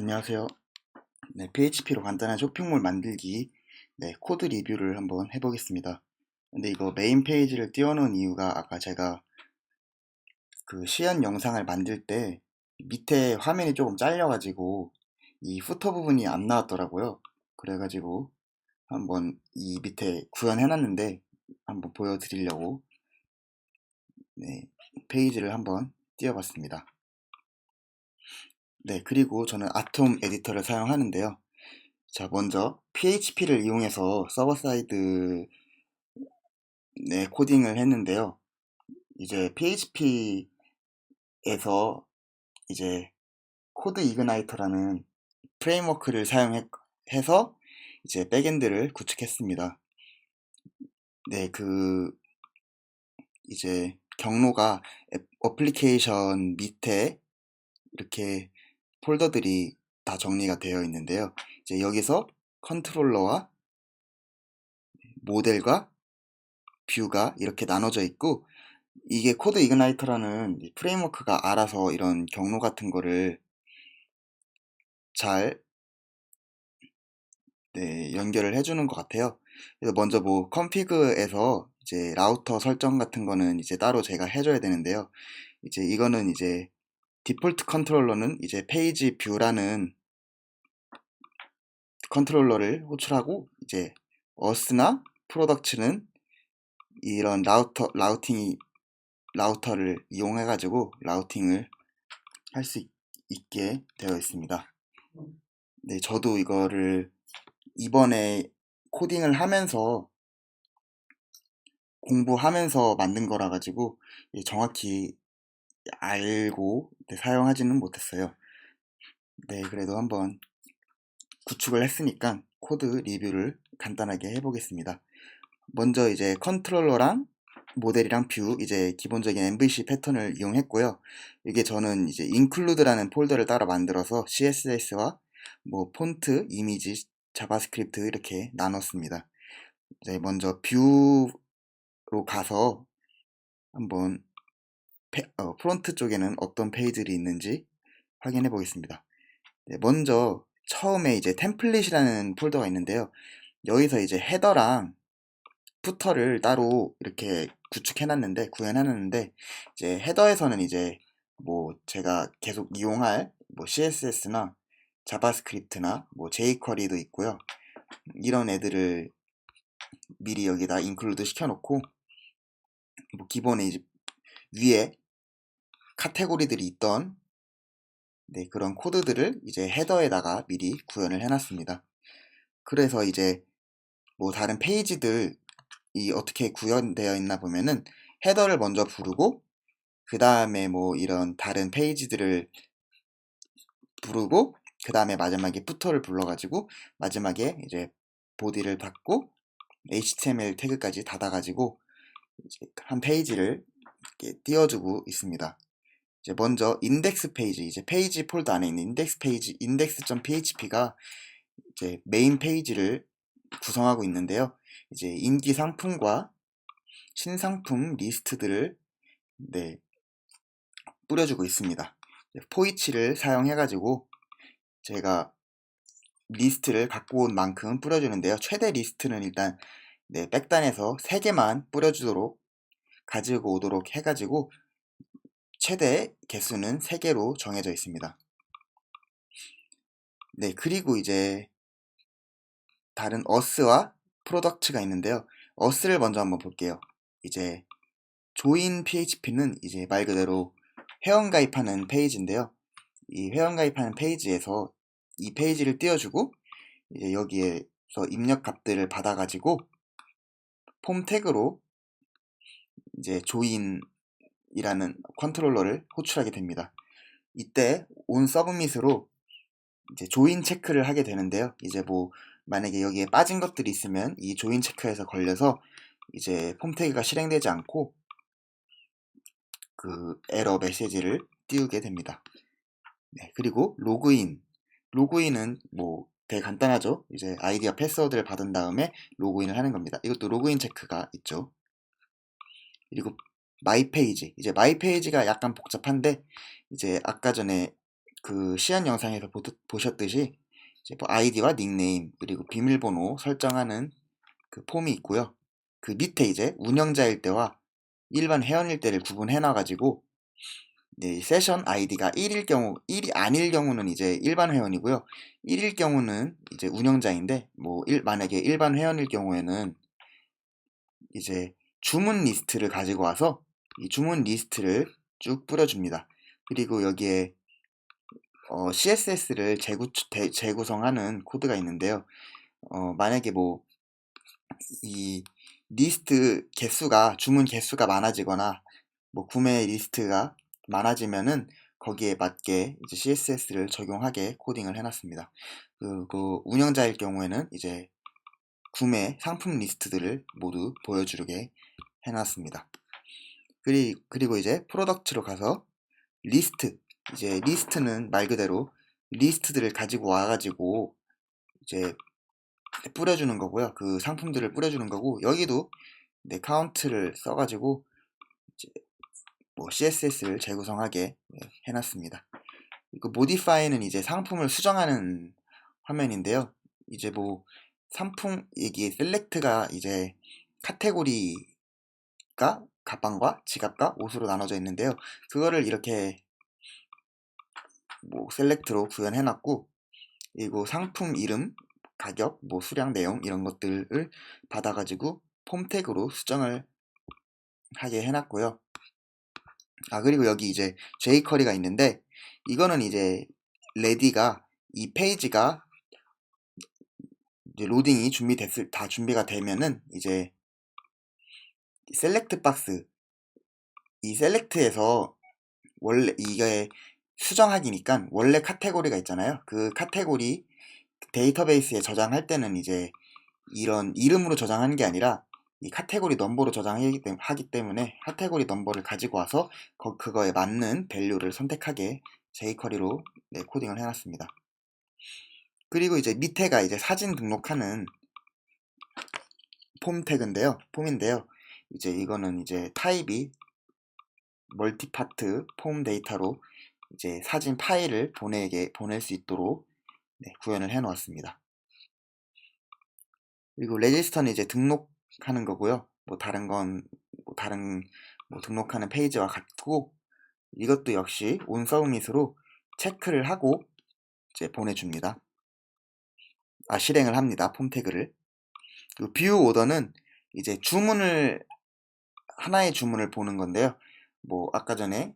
안녕하세요. 네, PHP로 간단한 쇼핑몰 만들기, 코드 리뷰를 한번 해보겠습니다. 근데 이거 메인 페이지를 띄워놓은 이유가 아까 제가 그 시연 영상을 만들 때 밑에 화면이 조금 잘려가지고 이 후터 부분이 안 나왔더라고요. 그래가지고 한번 이 밑에 구현해놨는데 한번 보여드리려고 네, 페이지를 한번 띄워봤습니다. 네, 그리고 저는 아톰 에디터를 사용하는데요. 자, 먼저 PHP를 이용해서 서버 사이드 코딩을 했는데요. 이제 PHP에서 이제 코드 이그나이터라는 프레임워크를 사용해서 이제 백엔드를 구축했습니다. 네, 이제 경로가 어플리케이션 밑에 이렇게 폴더들이 다 정리가 되어 있는데요. 이제 여기서 컨트롤러와 모델과 뷰가 이렇게 나눠져 있고, 이게 코드 이그나이터라는 프레임워크가 알아서 이런 경로 같은 거를 잘 연결을 해주는 것 같아요. 그래서 먼저 뭐 컨피그에서 이제 라우터 설정 같은 거는 이제 따로 제가 해줘야 되는데요. 이제 이거는 이제 디폴트 컨트롤러는 이제 페이지 뷰라는 컨트롤러를 호출하고, 이제 어스나 프로덕츠는 이런 라우터를 이용해가지고 라우팅을 할 수 있게 되어 있습니다. 네, 저도 이거를 이번에 코딩을 하면서 공부하면서 만든 거라 가지고 정확히 알고 사용하지는 못했어요. 네, 그래도 한번 구축을 했으니까 코드 리뷰를 간단하게 해보겠습니다. 먼저 이제 컨트롤러랑 모델이랑 뷰, 이제 기본적인 MVC 패턴을 이용했고요. 이게 저는 이제 include라는 폴더를 따로 만들어서 CSS와 뭐 폰트, 이미지, 자바스크립트 이렇게 나눴습니다. 이제 먼저 뷰로 가서 한번 프론트 쪽에는 어떤 페이지들이 있는지 확인해 보겠습니다. 네, 먼저 처음에 이제 템플릿이라는 폴더가 있는데요. 여기서 이제 헤더랑 푸터를 따로 이렇게 구현해놨는데, 이제 헤더에서는 이제 뭐 제가 계속 이용할 뭐 CSS나 자바스크립트나 뭐 jQuery도 있고요. 이런 애들을 미리 여기다 인클루드 시켜놓고, 뭐 기본에 이제 위에 카테고리들이 있던 그런 코드들을 이제 헤더에다가 미리 구현을 해놨습니다. 그래서 이제 뭐 다른 페이지들이 어떻게 구현되어 있나 보면은 헤더를 먼저 부르고, 그 다음에 뭐 이런 다른 페이지들을 부르고, 그 다음에 마지막에 푸터를 불러가지고 마지막에 이제 보디를 닫고 HTML 태그까지 닫아가지고 이제 한 페이지를 이렇게 띄워주고 있습니다. 이제 먼저 인덱스 페이지, 이제 페이지 폴더 안에 있는 인덱스 페이지, index.php가 이제 메인 페이지를 구성하고 있는데요. 이제 인기 상품과 신상품 리스트들을 뿌려주고 있습니다. 포이치를 사용해가지고 제가 리스트를 갖고 온 만큼 뿌려주는데요. 최대 리스트는 일단 백단에서 3개만 뿌려주도록 가지고 오도록 해가지고 최대 개수는 3개로 정해져 있습니다. 네, 그리고 이제 다른 어스와 프로덕트가 있는데요. 어스를 먼저 한번 볼게요. 이제 조인 PHP는 이제 말 그대로 회원가입하는 페이지인데요. 이 회원가입하는 페이지에서 이 페이지를 띄워주고, 이제 여기에서 입력 값들을 받아가지고 폼 태그로 이제 조인이라는 컨트롤러를 호출하게 됩니다. 이때 온 서브밋으로 이제 조인 체크를 하게 되는데요. 이제 뭐 만약에 여기에 빠진 것들이 있으면 이 조인 체크에서 걸려서 이제 폼 태그가 실행되지 않고 그 에러 메시지를 띄우게 됩니다. 네, 그리고 로그인은 뭐 되게 간단하죠. 이제 아이디와 패스워드를 받은 다음에 로그인을 하는 겁니다. 이것도 로그인 체크가 있죠. 그리고 마이 페이지, 이제 마이 페이지가 약간 복잡한데, 이제 아까 전에 그 시연 영상에서 보셨듯이 이제 뭐 아이디와 닉네임 그리고 비밀번호 설정하는 그 폼이 있고요. 그 밑에 이제 운영자일 때와 일반 회원일 때를 구분해 놔가지고 네, 세션 아이디가 1일 경우, 1이 아닐 경우는 이제 일반 회원이고요. 1일 경우는 이제 운영자인데, 뭐, 만약에 일반 회원일 경우에는 이제 주문 리스트를 가지고 와서 이 주문 리스트를 쭉 뿌려줍니다. 그리고 여기에 CSS를 재구성하는 코드가 있는데요. 만약에 뭐, 이 리스트 개수가, 주문 개수가 많아지거나, 뭐, 구매 리스트가 많아지면은 거기에 맞게 이제 CSS를 적용하게 코딩을 해놨습니다. 그 운영자일 경우에는 이제 구매 상품 리스트들을 모두 보여주게 해놨습니다. 그리고 이제 프로덕트로 가서 리스트, 이제 리스트는 말 그대로 리스트들을 가지고 와가지고 이제 뿌려주는 거고요. 그 상품들을 뿌려주는 거고, 여기도 네, 카운트를 써가지고 이제 뭐 CSS를 재구성하게 해놨습니다. 그 모디파이는 이제 상품을 수정하는 화면인데요. 이제 뭐 상품 이게 셀렉트가 이제 카테고리가 가방과 지갑과 옷으로 나눠져 있는데요. 그거를 이렇게 뭐 셀렉트로 구현해놨고, 그리고 상품 이름, 가격, 뭐 수량 내용 이런 것들을 받아가지고 폼 태그로 수정을 하게 해놨고요. 그리고 여기 이제 jQuery가 있는데, 이거는 이제 레디가 이 페이지가 이제 로딩이 다 준비가 되면은 이제 셀렉트 박스, 이 셀렉트에서 원래 이게 수정하기니까 원래 카테고리가 있잖아요. 그 카테고리 데이터베이스에 저장할 때는 이제 이런 이름으로 저장하는 게 아니라 이 카테고리 넘버로 저장하기 때문에 카테고리 넘버를 가지고 와서 그거에 맞는 밸류를 선택하게 jQuery로 코딩을 해놨습니다. 그리고 이제 밑에가 이제 사진 등록하는 폼인데요. 이제 이거는 이제 타입이 멀티파트 폼 데이터로 이제 사진 파일을 보낼 수 있도록 구현을 해 놓았습니다. 그리고 레지스터는 이제 등록하는 거고요. 뭐 다른 건 등록하는 페이지와 같고, 이것도 역시 온서브밋으로 체크를 하고 이제 보내줍니다. 실행을 합니다. 폼 태그를. 그리고 뷰 오더는 이제 하나의 주문을 보는 건데요. 뭐 아까 전에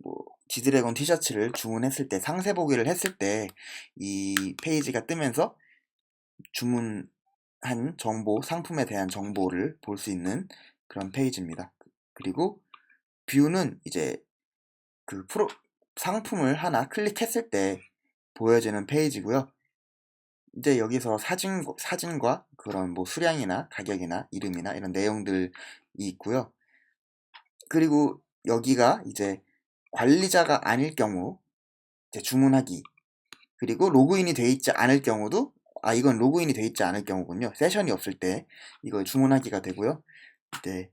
뭐 지드래곤 티셔츠를 주문했을 때 상세 보기를 했을 때 이 페이지가 뜨면서 주문한 정보, 상품에 대한 정보를 볼 수 있는 그런 페이지입니다. 그리고 뷰는 이제 그 상품을 하나 클릭했을 때 보여지는 페이지고요. 이제 여기서 사진과 그런 뭐 수량이나 가격이나 이름이나 이런 내용들이 있고요. 그리고 여기가 이제 관리자가 아닐 경우 이제 주문하기, 그리고 로그인이 돼 있지 않을 경우도 이건 로그인이 돼 있지 않을 경우군요. 세션이 없을 때 이걸 주문하기가 되고요. 이제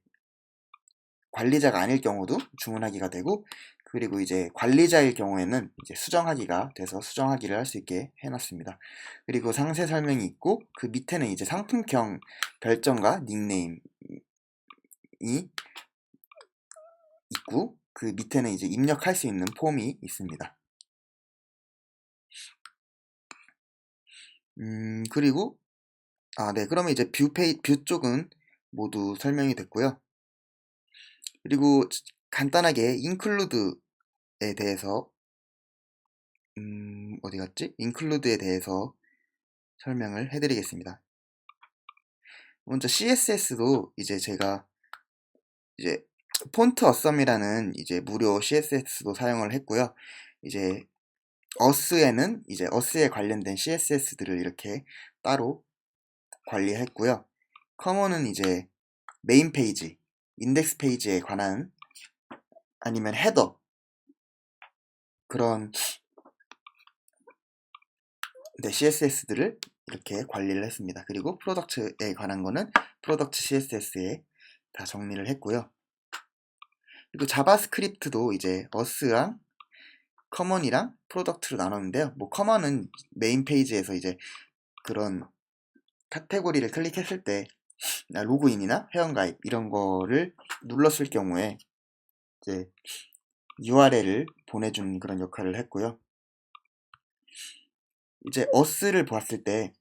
관리자가 아닐 경우도 주문하기가 되고, 그리고 이제 관리자일 경우에는 이제 수정하기가 돼서 수정하기를 할 수 있게 해놨습니다. 그리고 상세 설명이 있고, 그 밑에는 이제 상품명 별점과 닉네임이 있고, 그 밑에는 이제 입력할 수 있는 폼이 있습니다. 그리고 네, 그러면 이제 뷰 쪽은 모두 설명이 됐고요. 그리고 간단하게 include에 대해서 어디 갔지? include에 대해서 설명을 해드리겠습니다. 먼저 CSS도 이제 제가 이제 폰트 어썸이라는 이제 무료 CSS도 사용을 했고요. 이제 어스에는 이제 어스에 관련된 CSS들을 이렇게 따로 관리했고요. 커먼은 이제 메인 페이지, 인덱스 페이지에 관한 아니면 헤더 그런 CSS들을 이렇게 관리를 했습니다. 그리고 프로덕트에 관한 거는 프로덕트 CSS에 다 정리를 했고요. 그리고 자바스크립트도 이제 어스랑 커먼이랑 프로덕트로 나눴는데요. 뭐 커먼은 메인 페이지에서 이제 그런 카테고리를 클릭했을 때 로그인이나 회원가입 이런 거를 눌렀을 경우에 이제 URL을 보내주는 그런 역할을 했고요. 이제 어스를 보았을 때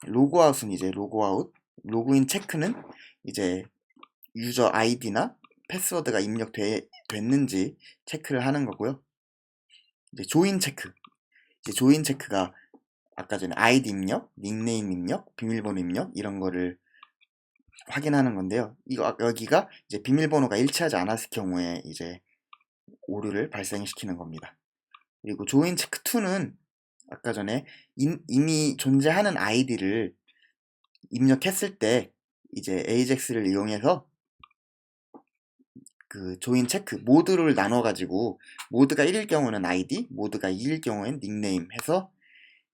로그아웃은 이제 로그아웃, 로그인 체크는 이제 유저 아이디나 패스워드가 입력됐는지 체크를 하는 거고요. 이제 조인 체크, 이제 조인 체크가 아까 전에 아이디 입력, 닉네임 입력, 비밀번호 입력 이런 거를 확인하는 건데요. 여기가 이제 비밀번호가 일치하지 않았을 경우에 이제 오류를 발생시키는 겁니다. 그리고 조인 체크 2는 아까 전에 이미 존재하는 아이디를 입력했을 때 이제 AJAX를 이용해서 그 조인 체크 모드를 나눠가지고 모드가 1일 경우는 아이디, 모드가 2일 경우엔 닉네임 해서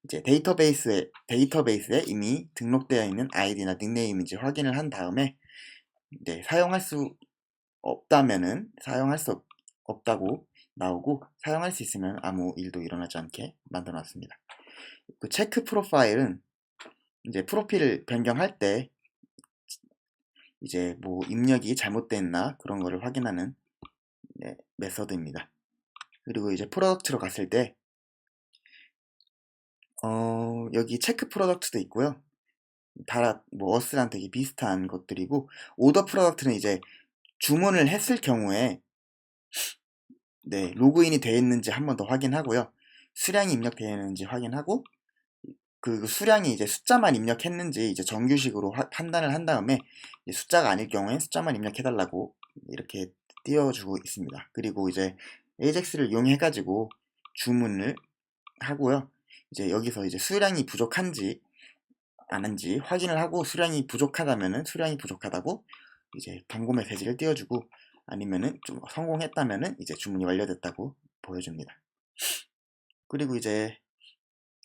이제 데이터베이스에 이미 등록되어 있는 아이디나 닉네임인지 확인을 한 다음에 이제 사용할 수 없다고 나오고 사용할 수 있으면 아무 일도 일어나지 않게 만들어 놨습니다. 그 체크 프로파일은 이제 프로필을 변경할 때 이제 뭐 입력이 잘못됐나 그런 거를 확인하는 메서드입니다. 그리고 이제 프로덕트로 갔을 때 여기 체크 프로덕트도 있고요. 뭐 어스랑 되게 비슷한 것들이고 오더 프로덕트는 이제 주문을 했을 경우에 로그인이 되어 있는지 한 번 더 확인하고요. 수량이 입력되어 있는지 확인하고 그 수량이 이제 숫자만 입력했는지 이제 정규식으로 판단을 한 다음에 숫자가 아닐 경우에 숫자만 입력해달라고 이렇게 띄워주고 있습니다. 그리고 이제 AJAX를 이용해가지고 주문을 하고요. 이제 여기서 이제 수량이 부족한지 아닌지 확인을 하고 수량이 부족하다면은 수량이 부족하다고 이제 경고 메시지를 띄워주고 아니면은 좀 성공했다면은 이제 주문이 완료됐다고 보여줍니다. 그리고 이제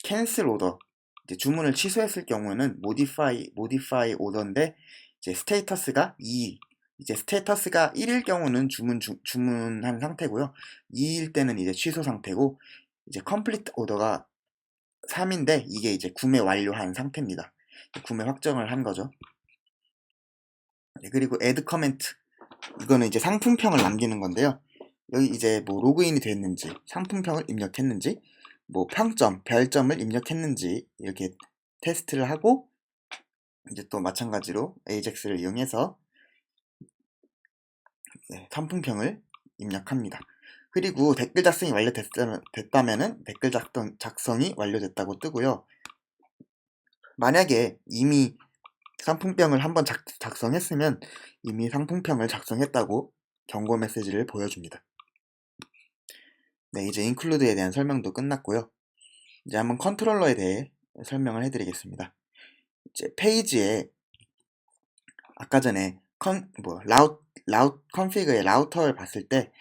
캔슬 오더 이제 주문을 취소했을 경우에는 modify 오더인데 이제 스테이터스가 2 이제 스테이터스가 1일 경우는 주문한 상태고요. 2일 때는 이제 취소 상태고 이제 컴플리트 오더가 3인데 이게 이제 구매 완료한 상태입니다. 구매 확정을 한 거죠. 그리고 add comment 이거는 이제 상품평을 남기는 건데요. 여기 이제 뭐 로그인이 됐는지 상품평을 입력했는지 뭐 평점, 별점을 입력했는지 이렇게 테스트를 하고 이제 또 마찬가지로 AJAX를 이용해서 상품평을 입력합니다. 그리고 댓글 작성이 완료됐다면은 댓글 작성이 완료됐다고 뜨고요. 만약에 이미 상품평을 한번 작성했으면 이미 상품평을 작성했다고 경고 메시지를 보여줍니다. 네, 이제 인클루드에 대한 설명도 끝났고요. 이제 한번 컨트롤러에 대해 설명을 해드리겠습니다. 이제 페이지에 아까 전에 컨피그의 라우터를 봤을 때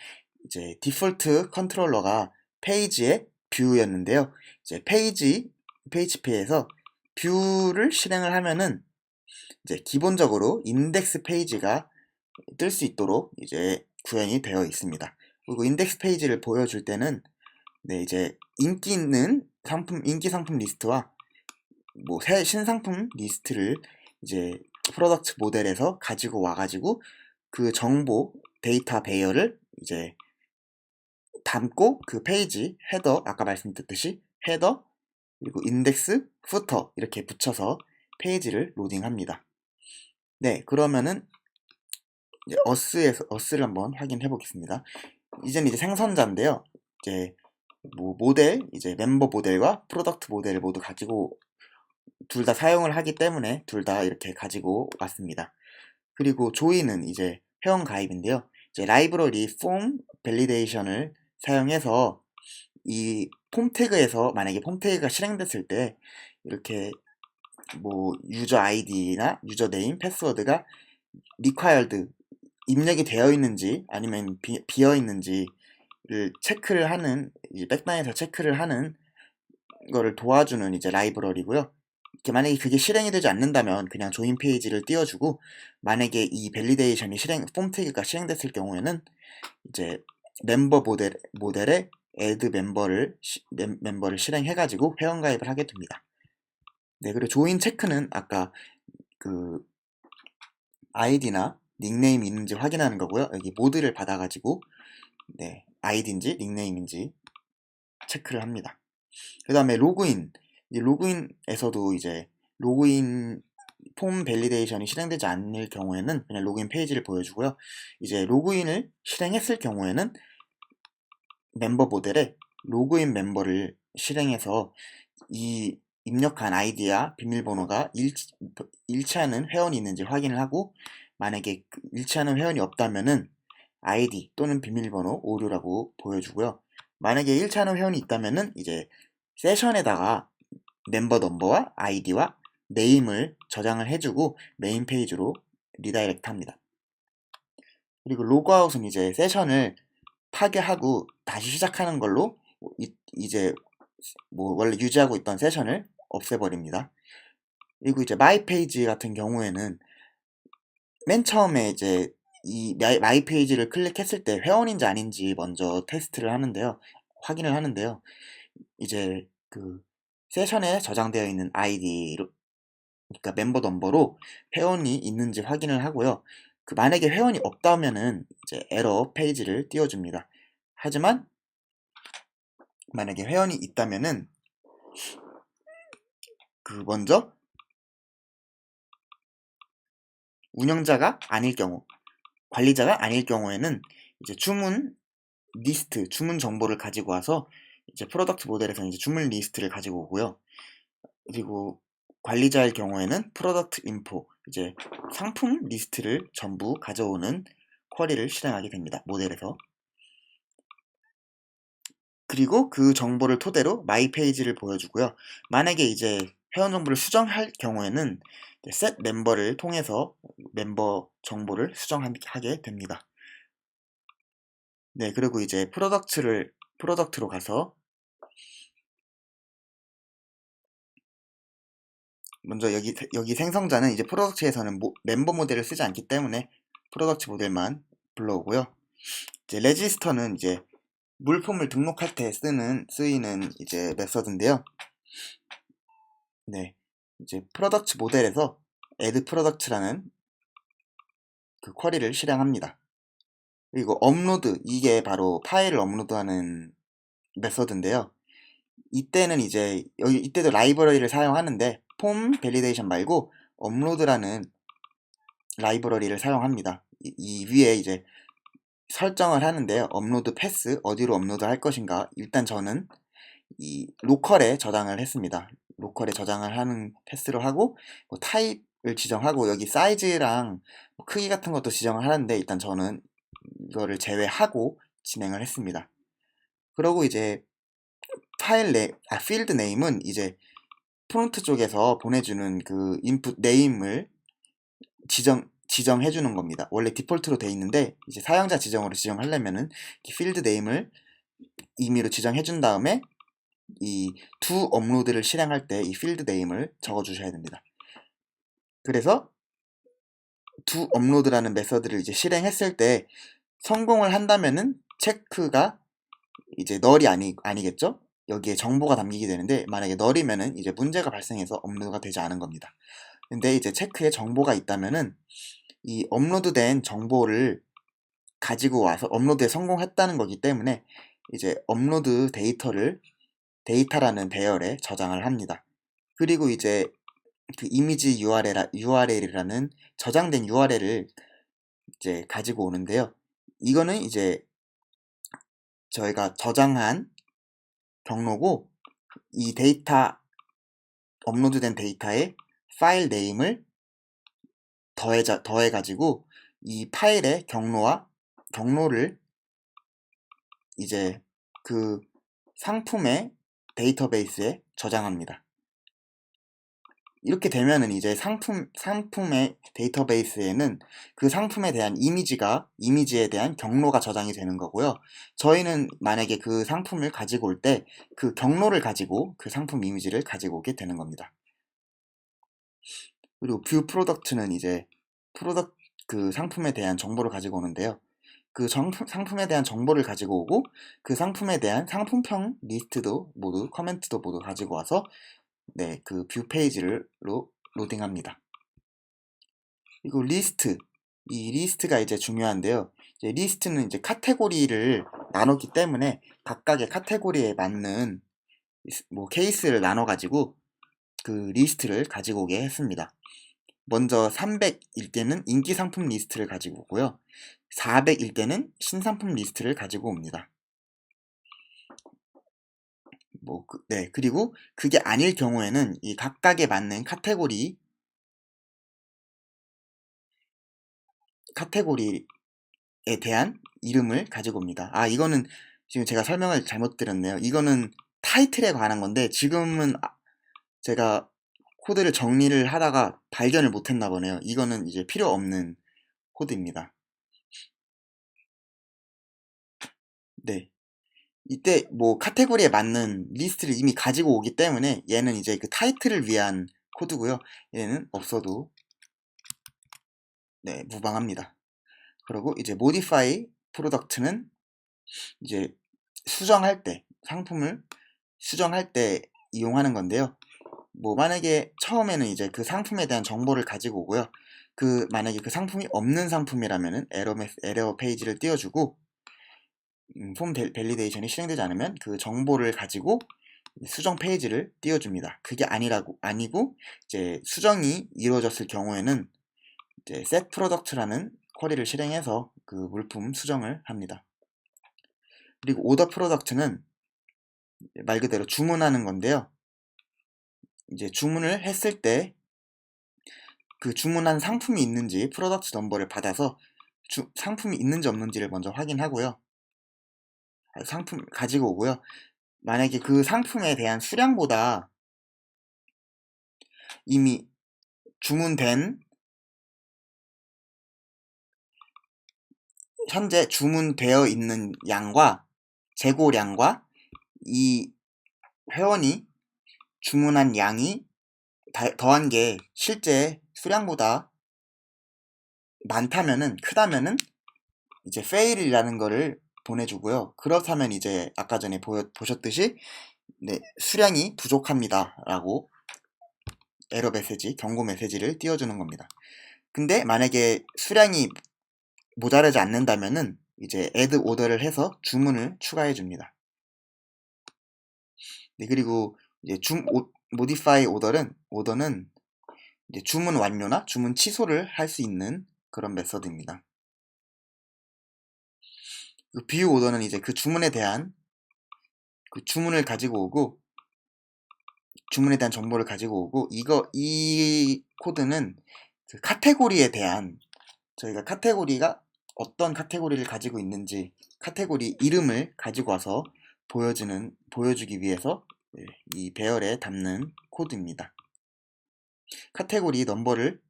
이제 디폴트 컨트롤러가 페이지의 뷰였는데요. 이제 PHP에서 뷰를 실행을 하면은 이제 기본적으로 인덱스 페이지가 뜰 수 있도록 이제 구현이 되어 있습니다. 그리고 인덱스 페이지를 보여줄 때는 이제 인기 상품 리스트와 뭐 신상품 리스트를 이제 프로덕트 모델에서 가지고 와가지고 그 정보 데이터 배열을 이제 담고 그 페이지 헤더 아까 말씀드렸듯이 헤더 그리고 인덱스 후터 이렇게 붙여서 페이지를 로딩합니다. 네, 그러면은 이제 어스를 한번 확인해 보겠습니다. 이제는 이제 생선자인데요. 이제 뭐 이제 멤버 모델과 프로덕트 모델을 모두 가지고 둘 다 사용을 하기 때문에 둘 다 이렇게 가지고 왔습니다. 그리고 조인은 이제 회원 가입인데요. 이제 라이브러리 폼 밸리데이션을 사용해서 이 폼 태그에서 만약에 폼 태그가 실행됐을 때 이렇게 뭐 유저 아이디나 유저 네임, 패스워드가 required 입력이 되어 있는지 아니면 비어 있는지를 체크를 하는 이제 백단에서 체크를 하는 거를 도와주는 이제 라이브러리고요. 만약에 그게 실행이 되지 않는다면 그냥 조인 페이지를 띄워주고 만약에 이 밸리데이션이 폼 태그가 실행됐을 경우에는 이제 멤버 모델에 add 멤버를 실행해가지고 회원가입을 하게 됩니다. 네, 그리고 조인 체크는 아까 그 아이디나 닉네임이 있는지 확인하는 거고요. 여기 모드를 받아가지고 네, 아이디인지 닉네임인지 체크를 합니다. 그 다음에 로그인. 이 로그인에서도 이제 로그인 폼 밸리데이션이 실행되지 않을 경우에는 그냥 로그인 페이지를 보여주고요. 이제 로그인을 실행했을 경우에는 멤버 모델에 로그인 멤버를 실행해서 이 입력한 아이디와 비밀번호가 일치하는 회원이 있는지 확인을 하고, 만약에 일치하는 회원이 없다면은 아이디 또는 비밀번호 오류라고 보여주고요. 만약에 일치하는 회원이 있다면은 이제 세션에다가 멤버 넘버와 아이디와 네임을 저장을 해주고 메인 페이지로 리다이렉트 합니다. 그리고 로그아웃은 이제 세션을 파괴하고 다시 시작하는 걸로 이제 뭐 원래 유지하고 있던 세션을 없애버립니다. 그리고 이제 마이 페이지 같은 경우에는 맨 처음에 이제 이 마이 페이지를 클릭했을 때 회원인지 아닌지 먼저 테스트를 하는데요. 확인을 하는데요. 이제 그 세션에 저장되어 있는 아이디로, 그러니까 멤버 넘버로 회원이 있는지 확인을 하고요. 만약에 회원이 없다면은 이제 에러 페이지를 띄워줍니다. 하지만 만약에 회원이 있다면은 먼저 운영자가 아닐 경우, 관리자가 아닐 경우에는 이제 주문 리스트, 주문 정보를 가지고 와서 이제 프로덕트 모델에서는 이제 주문 리스트를 가지고 오고요. 그리고 관리자일 경우에는 프로덕트 인포, 이제 상품 리스트를 전부 가져오는 쿼리를 실행하게 됩니다. 모델에서. 그리고 그 정보를 토대로 마이 페이지를 보여주고요. 만약에 이제 회원 정보를 수정할 경우에는 셋 멤버를 통해서 멤버 정보를 수정하게 됩니다. 네, 그리고 이제 프로덕트로 가서 먼저 여기 생성자는 이제 프로덕트에서는 멤버 모델을 쓰지 않기 때문에 프로덕트 모델만 불러오고요. 이제 레지스터는 이제 물품을 등록할 때 쓰이는 이제 메서드인데요. 네, 이제 프로덕트 모델에서 add product라는 그 쿼리를 실행합니다. 그리고 업로드, 이게 바로 파일을 업로드하는 메서드인데요. 이때는 이때도 라이브러리를 사용하는데 폼 밸리데이션 말고 업로드라는 라이브러리를 사용합니다. 이 위에 이제 설정을 하는데요. 업로드 패스, 어디로 업로드 할 것인가. 일단 저는 이 로컬에 저장을 했습니다. 로컬에 저장을 하는 패스로 하고, 뭐 타입을 지정하고, 여기 사이즈랑 뭐 크기 같은 것도 지정을 하는데, 일단 저는 이거를 제외하고 진행을 했습니다. 그러고 이제 필드 네임은 이제 프론트 쪽에서 보내주는 그 인풋 네임을 지정해 주는 겁니다. 원래 디폴트로 돼 있는데 이제 사용자 지정으로 지정하려면은 필드 네임을 임의로 지정해 준 다음에 이 두 업로드를 실행할 때 이 필드 네임을 적어 주셔야 됩니다. 그래서 두 업로드라는 메서드를 이제 실행했을 때 성공을 한다면은 체크가 이제 널이 아니겠죠? 여기에 정보가 담기게 되는데, 만약에 널이면은 이제 문제가 발생해서 업로드가 되지 않은 겁니다. 근데 이제 체크에 정보가 있다면은 이 업로드된 정보를 가지고 와서 업로드에 성공했다는 거기 때문에 이제 업로드 데이터라는 배열에 저장을 합니다. 그리고 이제 그 이미지 URL이라는 저장된 URL을 이제 가지고 오는데요. 이거는 이제 저희가 저장한 경로고, 이 업로드된 데이터에 파일 네임을 더해가지고 이 파일의 경로를 이제 그 상품의 데이터베이스에 저장합니다. 이렇게 되면은 이제 상품의 데이터베이스에는 그 상품에 대한 이미지에 대한 경로가 저장이 되는 거고요. 저희는 만약에 그 상품을 가지고 올 때 그 경로를 가지고 그 상품 이미지를 가지고 오게 되는 겁니다. 그리고 뷰 프로덕트는 이제 그 상품에 대한 정보를 가지고 오는데요. 그 상품에 대한 정보를 가지고 오고 그 상품에 대한 상품평 리스트도 모두 커멘트도 모두 가지고 와서 네, 그 뷰 페이지를 로딩합니다. 그리고 리스트, 이 리스트가 이제 중요한데요. 이제 리스트는 이제 카테고리를 나눴기 때문에 각각의 카테고리에 맞는 뭐 케이스를 나눠 가지고 그 리스트를 가지고 오게 했습니다. 먼저 300일 때는 인기 상품 리스트를 가지고 오고요. 400일 때는 신상품 리스트를 가지고 옵니다. 네, 그리고 그게 아닐 경우에는 이 각각에 맞는 카테고리에 대한 이름을 가지고 옵니다. 아, 이거는 지금 제가 설명을 잘못 드렸네요. 이거는 타이틀에 관한 건데 지금은 제가 코드를 정리를 하다가 발견을 못했나 보네요. 이거는 이제 필요 없는 코드입니다. 네. 이때 뭐 카테고리에 맞는 리스트를 이미 가지고 오기 때문에 얘는 이제 그 타이틀을 위한 코드고요. 얘는 없어도 네, 무방합니다. 그리고 이제 modify product는 이제 수정할 때, 상품을 수정할 때 이용하는 건데요. 뭐 만약에 처음에는 이제 그 상품에 대한 정보를 가지고 오고요. 만약에 그 상품이 없는 상품이라면은 에러 페이지를 띄워주고 폼 밸리데이션이 실행되지 않으면 그 정보를 가지고 수정 페이지를 띄워줍니다. 그게 아니고 이제 수정이 이루어졌을 경우에는 이제 set product라는 쿼리를 실행해서 그 물품 수정을 합니다. 그리고 order product는 말 그대로 주문하는 건데요. 이제 주문을 했을 때 그 주문한 상품이 있는지 프로덕트 넘버를 받아서 상품이 있는지 없는지를 먼저 확인하고요. 상품 가지고 오고요. 만약에 그 상품에 대한 수량보다 이미 주문된 현재 주문되어 있는 양과 재고량과 이 회원이 주문한 양이 더한 게 실제 수량보다 많다면은 크다면은 이제 fail이라는 거를 보내주고요. 그렇다면 이제 아까 전에 보셨듯이 네, 수량이 부족합니다 라고 에러 메시지, 경고 메시지를 띄워주는 겁니다. 근데 만약에 수량이 모자라지 않는다면은 이제 add order를 해서 주문을 추가해 줍니다. 네, 그리고 이제 modify order는 이제 주문 완료나 주문 취소를 할 수 있는 그런 메서드입니다. view order는 이제 그 주문에 대한 그 주문을 가지고 오고 주문에 대한 정보를 가지고 오고 이 코드는 그 카테고리에 대한 저희가 카테고리가 어떤 카테고리를 가지고 있는지 카테고리 이름을 가지고 와서 보여주기 위해서 이 배열에 담는 코드입니다. 카테고리 넘버를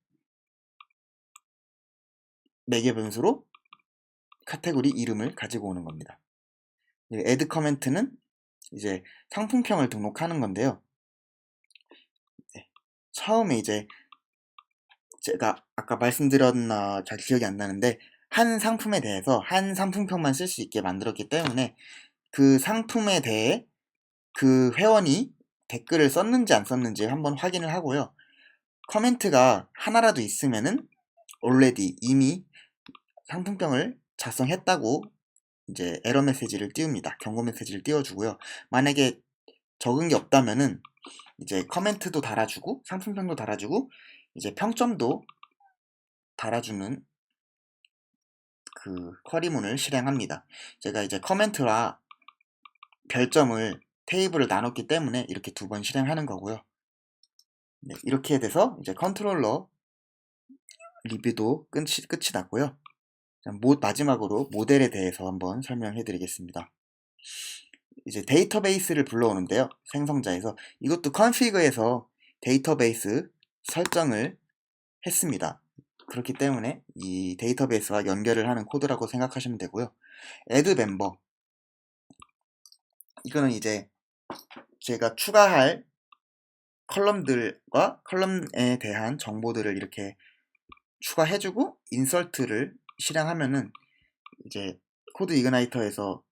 매개 변수로 카테고리 이름을 가지고 오는 겁니다. add 커멘트는 이제 상품평을 등록하는 건데요. 처음에 이제 제가 아까 말씀드렸나 잘 기억이 안 나는데 한 상품에 대해서 한 상품평만 쓸 수 있게 만들었기 때문에 그 상품에 대해 그 회원이 댓글을 썼는지 안 썼는지 한번 확인을 하고요. 커멘트가 하나라도 있으면은 already 이미 상품평을 작성했다고 이제 에러 메시지를 띄웁니다. 경고 메시지를 띄워주고요. 만약에 적은 게 없다면은 이제 커멘트도 달아주고 상품평도 달아주고 이제 평점도 달아주는 그 쿼리문을 실행합니다. 제가 이제 커멘트와 별점을 테이블을 나눴기 때문에 이렇게 두 번 실행하는 거고요. 네, 이렇게 돼서 이제 컨트롤러 리뷰도 끝이 났고요. 마지막으로 모델에 대해서 한번 설명해 드리겠습니다. 이제 데이터베이스를 불러오는데요. 생성자에서 이것도 config에서 데이터베이스 설정을 했습니다. 그렇기 때문에 이 데이터베이스와 연결을 하는 코드라고 생각하시면 되고요. add member 이거는 이제 제가 추가할 컬럼들과 컬럼에 대한 정보들을 이렇게 추가해주고 인설트를 실행하면은 이제 코드 이그나이터에서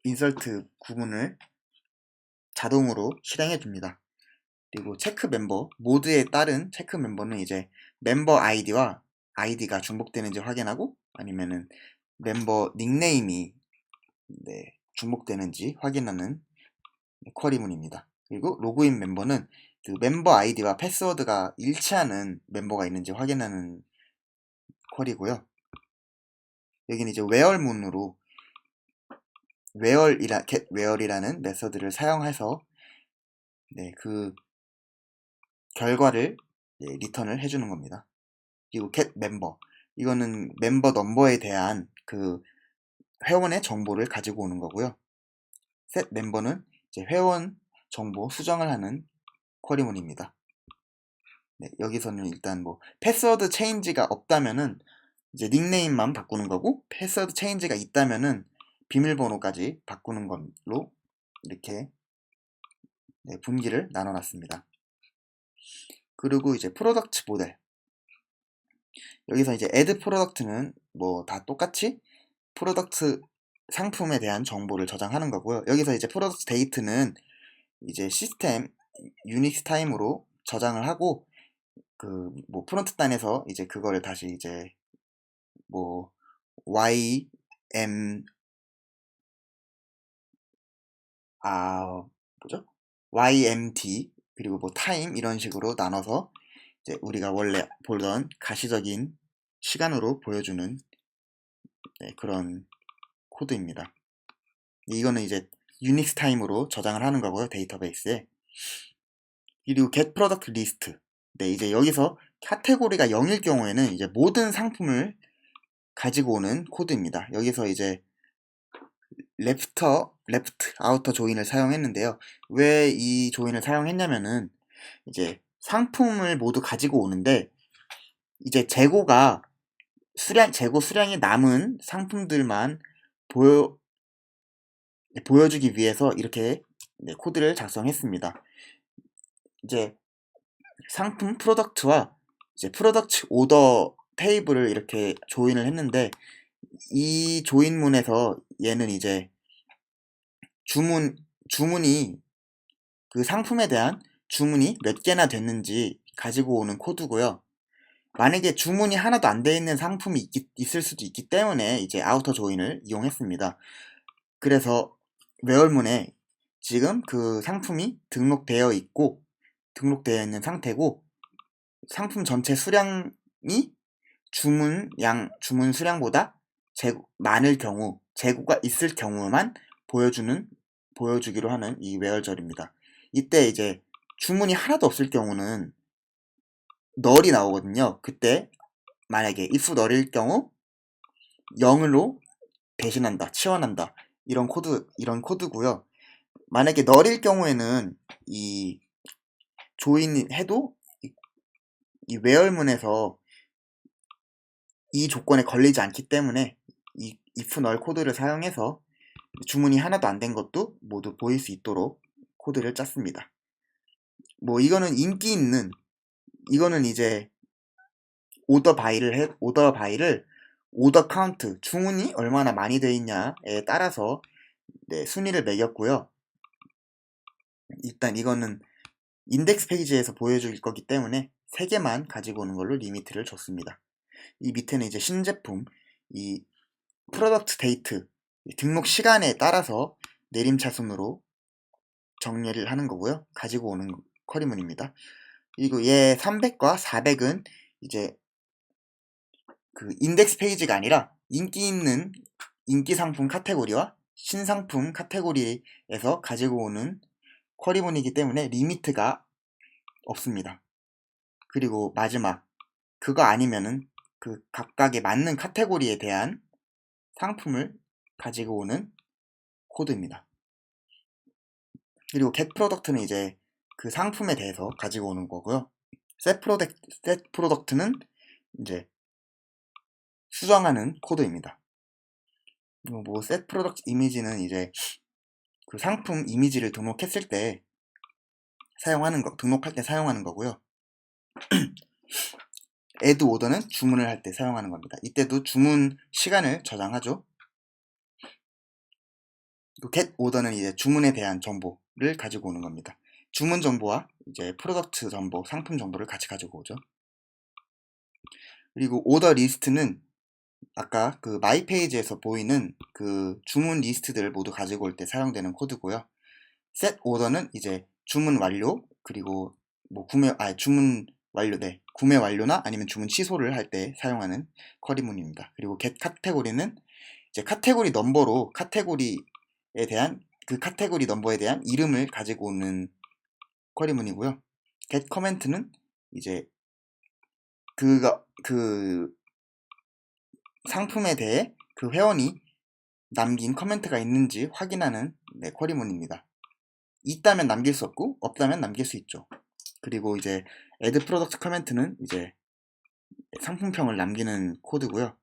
인설트 구문을 자동으로 실행해 줍니다. 그리고 체크 멤버, 모드에 따른 체크 멤버는 이제 멤버 아이디와 아이디가 중복되는지 확인하고, 아니면은 멤버 닉네임이 중복되는지 확인하는 쿼리문입니다. 그리고 로그인 멤버는 그 멤버 아이디와 패스워드가 일치하는 멤버가 있는지 확인하는 쿼리고요. 여기는 이제 where문으로 get where이라는 메서드를 사용해서 그 결과를 리턴을 해주는 겁니다. 그리고 get member, 이거는 멤버 넘버에 대한 그 회원의 정보를 가지고 오는 거고요. set member는 이제 회원 정보 수정을 하는 쿼리문입니다. 여기서는 일단 뭐 패스워드 체인지가 없다면은 이제 닉네임만 바꾸는 거고, 패스워드 체인지가 있다면은 비밀번호까지 바꾸는 걸로 이렇게 분기를 나눠놨습니다. 그리고 이제 프로덕트 모델, 여기서 이제 add 프로덕트는 뭐 다 똑같이 프로덕트 상품에 대한 정보를 저장하는 거고요. 여기서 이제 프로덕트 데이트는 이제 시스템 유닉스 타임으로 저장을 하고, 그 뭐 프론트 단에서 이제 그거를 다시 이제 뭐 YMT 그리고 뭐 타임 이런 식으로 나눠서 이제 우리가 원래 보던 가시적인 시간으로 보여주는 그런 코드입니다. 이거는 이제 유닉스 타임으로 저장을 하는 거고요, 데이터베이스에. 그리고 get product list. 이제 여기서 카테고리가 0일 경우에는 이제 모든 상품을 가지고 오는 코드입니다. 여기서 이제 left outer 조인을 사용했는데요. 왜 이 조인을 사용했냐면은 이제 상품을 모두 가지고 오는데, 이제 재고 수량이 남은 상품들만 보여주기 위해서 이렇게 코드를 작성했습니다. 이제 상품 프로덕트와 이제 프로덕트 오더 테이블을 이렇게 조인을 했는데, 이 조인문에서 얘는 이제 주문이 그 상품에 대한 주문이 몇 개나 됐는지 가지고 오는 코드고요. 만약에 주문이 하나도 안 돼 있는 상품이 있을 수도 있기 때문에 이제 아우터 조인을 이용했습니다. 그래서 where문에 지금 그 상품이 등록되어 있는 상태고, 상품 전체 수량이 주문 수량보다 많을 경우, 재고가 있을 경우만 보여주기로 하는 이 where절입니다. 이때 이제 주문이 하나도 없을 경우는 널이 나오거든요. 그때 만약에 if 널일 경우 0으로 대신한다, 치환한다, 이런 코드고요. 만약에 널일 경우에는 이 조인 해도 이 where문에서 이 조건에 걸리지 않기 때문에 이 if null 코드를 사용해서 주문이 하나도 안 된 것도 모두 보일 수 있도록 코드를 짰습니다. 뭐 이거는 이거는 이제 오더 바이를 오더 카운트, 주문이 얼마나 많이 되어 있냐에 따라서 순위를 매겼고요. 일단 이거는 인덱스 페이지에서 보여줄 거기 때문에 3개만 가지고 오는 걸로 리미트를 줬습니다. 이 밑에는 이제 신제품, 이 프로덕트 데이트, 등록 시간에 따라서 내림차순으로 정리를 하는 거고요. 가지고 오는 쿼리문입니다. 그리고 얘 300과 400은 이제 그 인덱스 페이지가 아니라 인기 상품 카테고리와 신상품 카테고리에서 가지고 오는 쿼리문이기 때문에 리미트가 없습니다. 그리고 마지막, 그거 아니면은 그 각각에 맞는 카테고리에 대한 상품을 가지고 오는 코드입니다. 그리고 get product는 이제 그 상품에 대해서 가지고 오는 거고요. set product는 이제 수정하는 코드입니다. 뭐 set product 이미지는 이제 그 상품 이미지를 등록할 때 사용하는 거고요. add order는 주문을 할 때 사용하는 겁니다. 이때도 주문 시간을 저장하죠. get order는 이제 주문에 대한 정보를 가지고 오는 겁니다. 주문 정보와 이제 프로덕트 정보, 상품 정보를 같이 가지고 오죠. 그리고 order list는 아까 그 마이 페이지에서 보이는 그 주문 리스트들을 모두 가지고 올 때 사용되는 코드고요. set order는 이제 주문 완료, 그리고 뭐 주문 완료, 네, 구매 완료나 아니면 주문 취소를 할 때 사용하는 쿼리문입니다. 그리고 get category는 이제 카테고리 넘버로 카테고리에 대한 그 카테고리 넘버에 대한 이름을 가지고 오는 쿼리문이고요. get comment는 이제 그 상품에 대해 그 회원이 남긴 커멘트가 있는지 확인하는 쿼리문입니다. 있다면 남길 수 없고 없다면 남길 수 있죠. 그리고 이제 add product comment는 이제 상품평을 남기는 코드고요.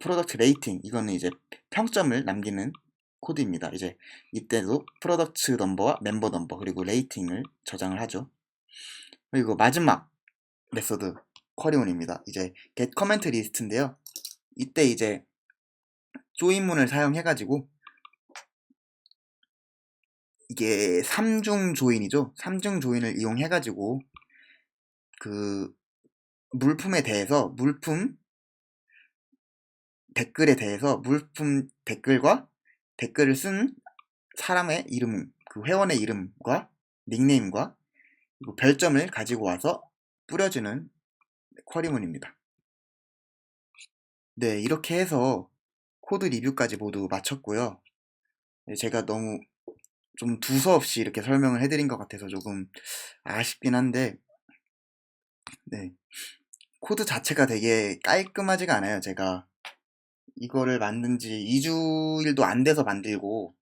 프로덕트 레이팅, 이거는 이제 평점을 남기는 코드입니다. 이제 이때도 프로덕트 넘버와 멤버 넘버 그리고 레이팅을 저장을 하죠. 그리고 마지막 메소드 쿼리문입니다. 이제 get comment list인데요. 이때 이제 조인문을 사용해가지고 이게 3중 조인이죠. 3중 조인을 이용해가지고 그 물품에 대해서 물품 댓글에 대해서 물품 댓글과 댓글을 쓴 사람의 이름, 그 회원의 이름과 닉네임과 그리고 별점을 가지고 와서 뿌려주는 쿼리문입니다. 네, 이렇게 해서 코드 리뷰까지 모두 마쳤고요. 제가 너무 좀 두서없이 이렇게 설명을 해드린 것 같아서 조금 아쉽긴 한데, 네, 코드 자체가 되게 깔끔하지가 않아요. 제가 이거를 만든 지 2주일도 안 돼서 만들고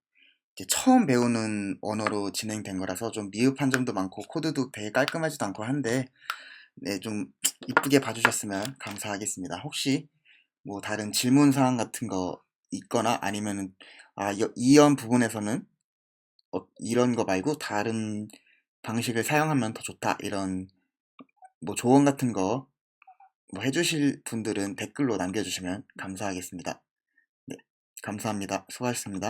이제 처음 배우는 언어로 진행된 거라서 좀 미흡한 점도 많고 코드도 되게 깔끔하지도 않고 한데, 네, 좀 이쁘게 봐주셨으면 감사하겠습니다. 혹시 뭐 다른 질문 사항 같은 거 있거나 아니면은 이런 부분에서는 이런 거 말고 다른 방식을 사용하면 더 좋다, 이런 뭐 조언 같은 거 뭐 해주실 분들은 댓글로 남겨주시면 감사하겠습니다. 네, 감사합니다. 수고하셨습니다.